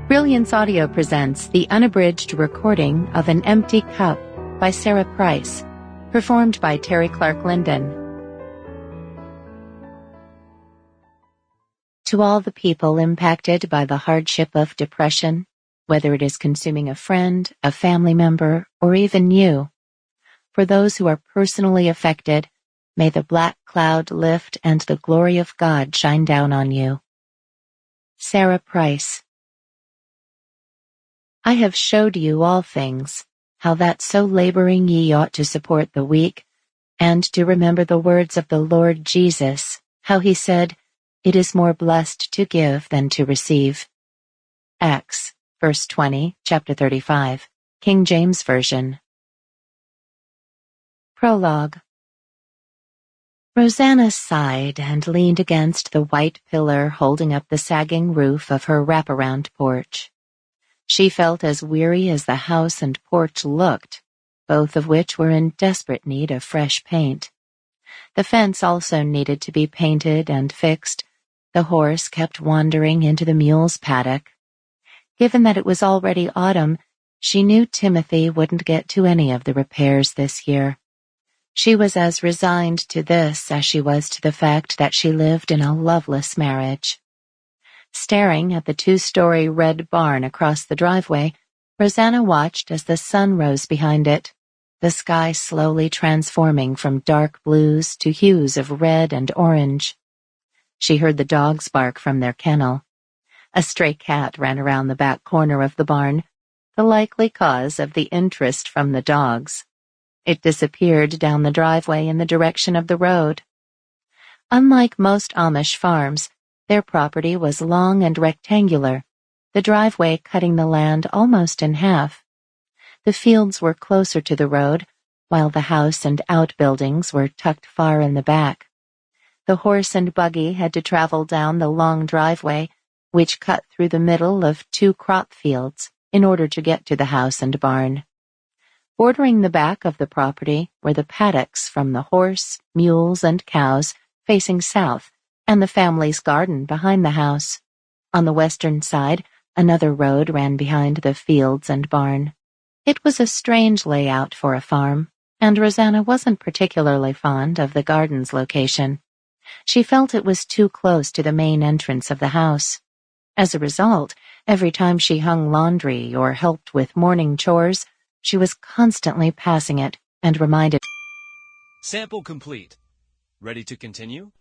Brilliance Audio presents the unabridged recording of An Empty Cup by Sarah Price, performed by Teri Clark Linden. To all the people impacted by the hardship of depression, whether it is consuming a friend, a family member, or even you, for those who are personally affected, may the black cloud lift and the glory of God shine down on you. Sarah Price. I have showed you all things, how that so laboring ye ought to support the weak, and to remember the words of the Lord Jesus, how he said, It is more blessed to give than to receive. Acts, verse 20, chapter 35, King James Version. Prologue. Rosanna sighed and leaned against the white pillar holding up the sagging roof of her wraparound porch. She felt as weary as the house and porch looked, both of which were in desperate need of fresh paint. The fence also needed to be painted and fixed. The horse kept wandering into the mule's paddock. Given that it was already autumn, she knew Timothy wouldn't get to any of the repairs this year. She was as resigned to this as she was to the fact that she lived in a loveless marriage. Staring at the two-story red barn across the driveway, Rosanna watched as the sun rose behind it, the sky slowly transforming from dark blues to hues of red and orange. She heard the dogs bark from their kennel. A stray cat ran around the back corner of the barn, the likely cause of the interest from the dogs. It disappeared down the driveway in the direction of the road. Unlike most Amish farms, their property was long and rectangular, the driveway cutting the land almost in half. The fields were closer to the road, while the house and outbuildings were tucked far in the back. The horse and buggy had to travel down the long driveway, which cut through the middle of two crop fields, in order to get to the house and barn. Bordering the back of the property were the paddocks from the horse, mules, and cows facing south, and the family's garden behind the house. On the western side, another road ran behind the fields and barn. It was a strange layout for a farm, and Rosanna wasn't particularly fond of the garden's location. She felt it was too close to the main entrance of the house. As a result, every time she hung laundry or helped with morning chores, she was constantly passing it and reminded. Sample complete. Ready to continue?